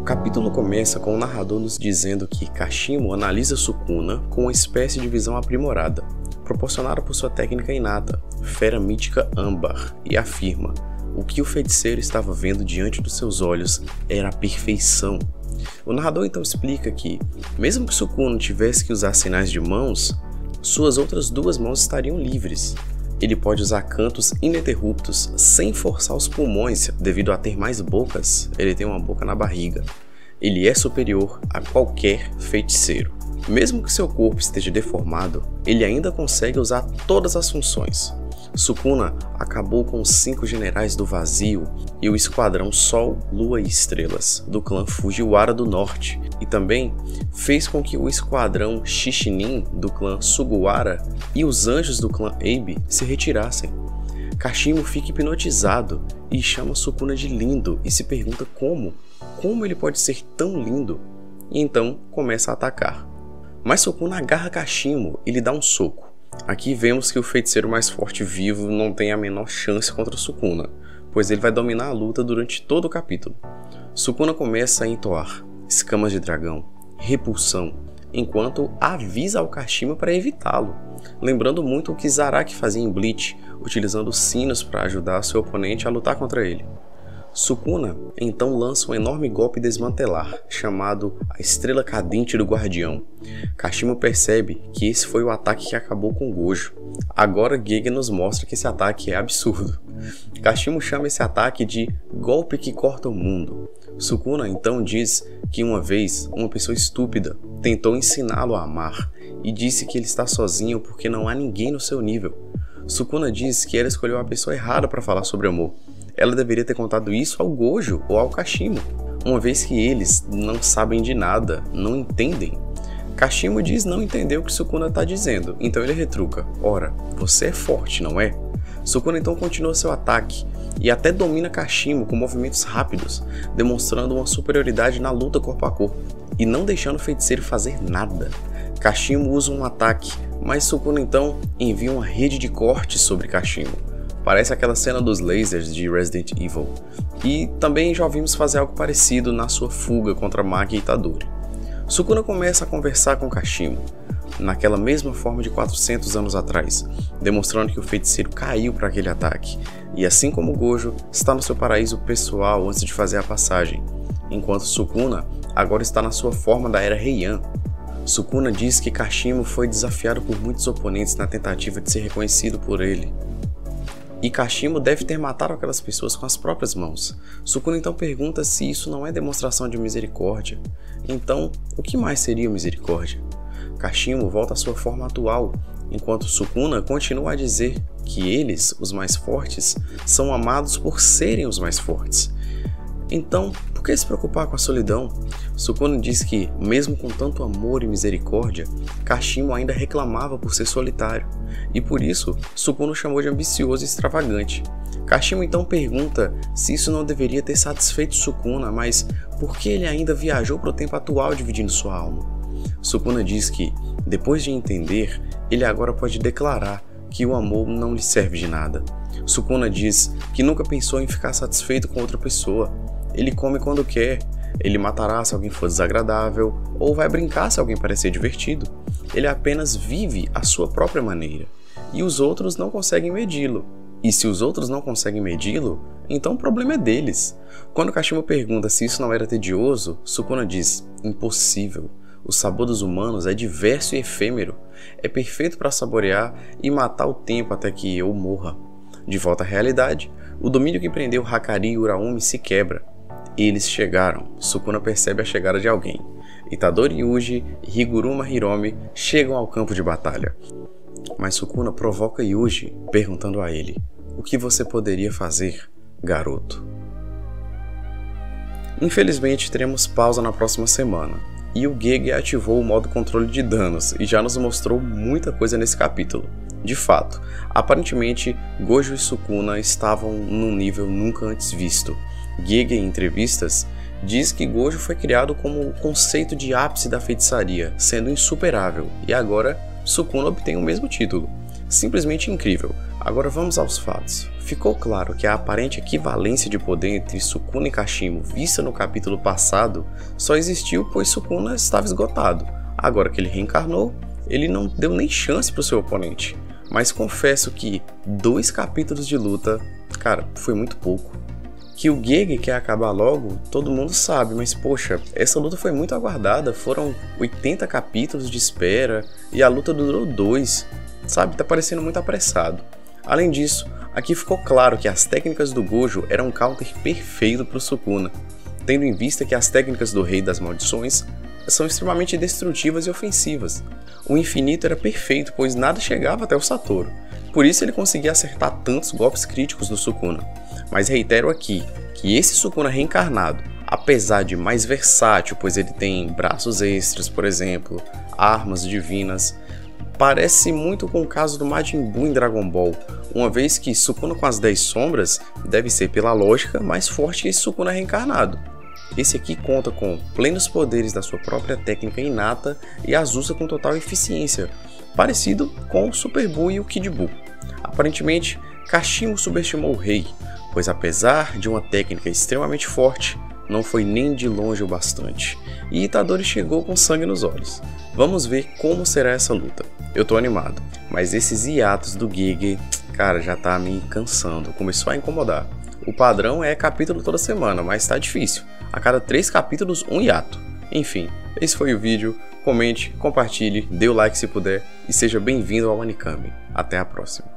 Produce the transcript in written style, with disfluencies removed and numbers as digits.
capítulo começa com o narrador nos dizendo que Kashimo analisa Sukuna com uma espécie de visão aprimorada, proporcionada por sua técnica inata, fera mítica âmbar, e afirma: o que o feiticeiro estava vendo diante dos seus olhos era a perfeição. O narrador então explica que, mesmo que Sukuna tivesse que usar sinais de mãos, suas outras duas mãos estariam livres. Ele pode usar cantos ininterruptos sem forçar os pulmões devido a ter mais bocas. Ele tem uma boca na barriga. Ele é superior a qualquer feiticeiro. Mesmo que seu corpo esteja deformado, ele ainda consegue usar todas as funções. Sukuna acabou com os 5 generais do vazio e o esquadrão Sol, Lua e Estrelas do clã Fujiwara do Norte, e também fez com que o esquadrão Shishinin do clã Sugawara e os anjos do clã Abe se retirassem. Kashimo fica hipnotizado e chama Sukuna de lindo e se pergunta como ele pode ser tão lindo, e então começa a atacar. Mas Sukuna agarra Kashimo e lhe dá um soco. Aqui vemos que o feiticeiro mais forte vivo não tem a menor chance contra Sukuna, pois ele vai dominar a luta durante todo o capítulo. Sukuna começa a entoar escamas de dragão, repulsão, enquanto avisa ao Kashimo para evitá-lo, lembrando muito o que Zaraki fazia em Bleach, utilizando sinos para ajudar seu oponente a lutar contra ele. Sukuna então lança um enorme golpe desmantelar, chamado a Estrela Cadente do Guardião. Kashimo percebe que esse foi o ataque que acabou com Gojo. Agora Gege nos mostra que esse ataque é absurdo. Kashimo chama esse ataque de golpe que corta o mundo. Sukuna então diz que uma vez uma pessoa estúpida tentou ensiná-lo a amar e disse que ele está sozinho porque não há ninguém no seu nível. Sukuna diz que ela escolheu a pessoa errada para falar sobre amor. Ela deveria ter contado isso ao Gojo ou ao Kashimo, uma vez que eles não sabem de nada, não entendem. Kashimo diz não entender o que Sukuna está dizendo, então ele retruca: ora, você é forte, não é? Sukuna então continua seu ataque e até domina Kashimo com movimentos rápidos, demonstrando uma superioridade na luta corpo a corpo e não deixando o feiticeiro fazer nada. Kashimo usa um ataque, mas Sukuna então envia uma rede de cortes sobre Kashimo. Parece aquela cena dos lasers de Resident Evil. E também já ouvimos fazer algo parecido na sua fuga contra Maki e Itadori. Sukuna começa a conversar com Kashimo, naquela mesma forma de 400 anos atrás, demonstrando que o feiticeiro caiu para aquele ataque, e assim como Gojo, está no seu paraíso pessoal antes de fazer a passagem, enquanto Sukuna agora está na sua forma da Era Heian. Sukuna diz que Kashimo foi desafiado por muitos oponentes na tentativa de ser reconhecido por ele. E Kashimo deve ter matado aquelas pessoas com as próprias mãos. Sukuna então pergunta se isso não é demonstração de misericórdia. Então, o que mais seria misericórdia? Kashimo volta à sua forma atual, enquanto Sukuna continua a dizer que eles, os mais fortes, são amados por serem os mais fortes. Então, por que se preocupar com a solidão? Sukuna diz que, mesmo com tanto amor e misericórdia, Kashimo ainda reclamava por ser solitário, e por isso Sukuna o chamou de ambicioso e extravagante. Kashimo então pergunta se isso não deveria ter satisfeito Sukuna, mas por que ele ainda viajou para o tempo atual dividindo sua alma? Sukuna diz que, depois de entender, ele agora pode declarar que o amor não lhe serve de nada. Sukuna diz que nunca pensou em ficar satisfeito com outra pessoa. Ele come quando quer, ele matará se alguém for desagradável, ou vai brincar se alguém parecer divertido. Ele apenas vive à sua própria maneira, e os outros não conseguem medi-lo. E se os outros não conseguem medi-lo, então o problema é deles. Quando Kashimo pergunta se isso não era tedioso, Sukuna diz: impossível. O sabor dos humanos é diverso e efêmero. É perfeito para saborear e matar o tempo até que eu morra. De volta à realidade, o domínio que prendeu Hakari e Uraumi se quebra. Eles chegaram. Sukuna percebe a chegada de alguém. Itadori Yuji e Higuruma Hiromi chegam ao campo de batalha. Mas Sukuna provoca Yuji, perguntando a ele: o que você poderia fazer, garoto? Infelizmente teremos pausa na próxima semana, e o Gege ativou o modo controle de danos e já nos mostrou muita coisa nesse capítulo. De fato, aparentemente Gojo e Sukuna estavam num nível nunca antes visto. Gege, em entrevistas, diz que Gojo foi criado como o conceito de ápice da feitiçaria, sendo insuperável, e agora Sukuna obtém o mesmo título. Simplesmente incrível. Agora vamos aos fatos. Ficou claro que a aparente equivalência de poder entre Sukuna e Kashimo vista no capítulo passado só existiu pois Sukuna estava esgotado. Agora que ele reencarnou, ele não deu nem chance para o seu oponente. Mas confesso que 2 capítulos de luta, cara, foi muito pouco. Que o Gege quer acabar logo, todo mundo sabe, mas poxa, essa luta foi muito aguardada, foram 80 capítulos de espera e a luta durou 2, sabe, tá parecendo muito apressado. Além disso, aqui ficou claro que as técnicas do Gojo eram um counter perfeito para o Sukuna, tendo em vista que as técnicas do Rei das Maldições são extremamente destrutivas e ofensivas. O infinito era perfeito, pois nada chegava até o Satoru, por isso ele conseguia acertar tantos golpes críticos no Sukuna. Mas reitero aqui, que esse Sukuna reencarnado, apesar de mais versátil, pois ele tem braços extras, por exemplo, armas divinas, parece muito com o caso do Majin Buu em Dragon Ball, uma vez que Sukuna com as 10 sombras deve ser, pela lógica, mais forte que esse Sukuna reencarnado. Esse aqui conta com plenos poderes da sua própria técnica inata e as usa com total eficiência, parecido com o Super Buu e o Kid Buu. Aparentemente, Kashimo subestimou o rei, pois apesar de uma técnica extremamente forte, não foi nem de longe o bastante, e Itadori chegou com sangue nos olhos. Vamos ver como será essa luta. Eu tô animado, mas esses hiatos do Gege, cara, já tá me cansando, começou a incomodar. O padrão é capítulo toda semana, mas tá difícil. A cada 3 capítulos, um hiato. Enfim, esse foi o vídeo. Comente, compartilhe, dê o like se puder e seja bem-vindo ao Anikami. Até a próxima.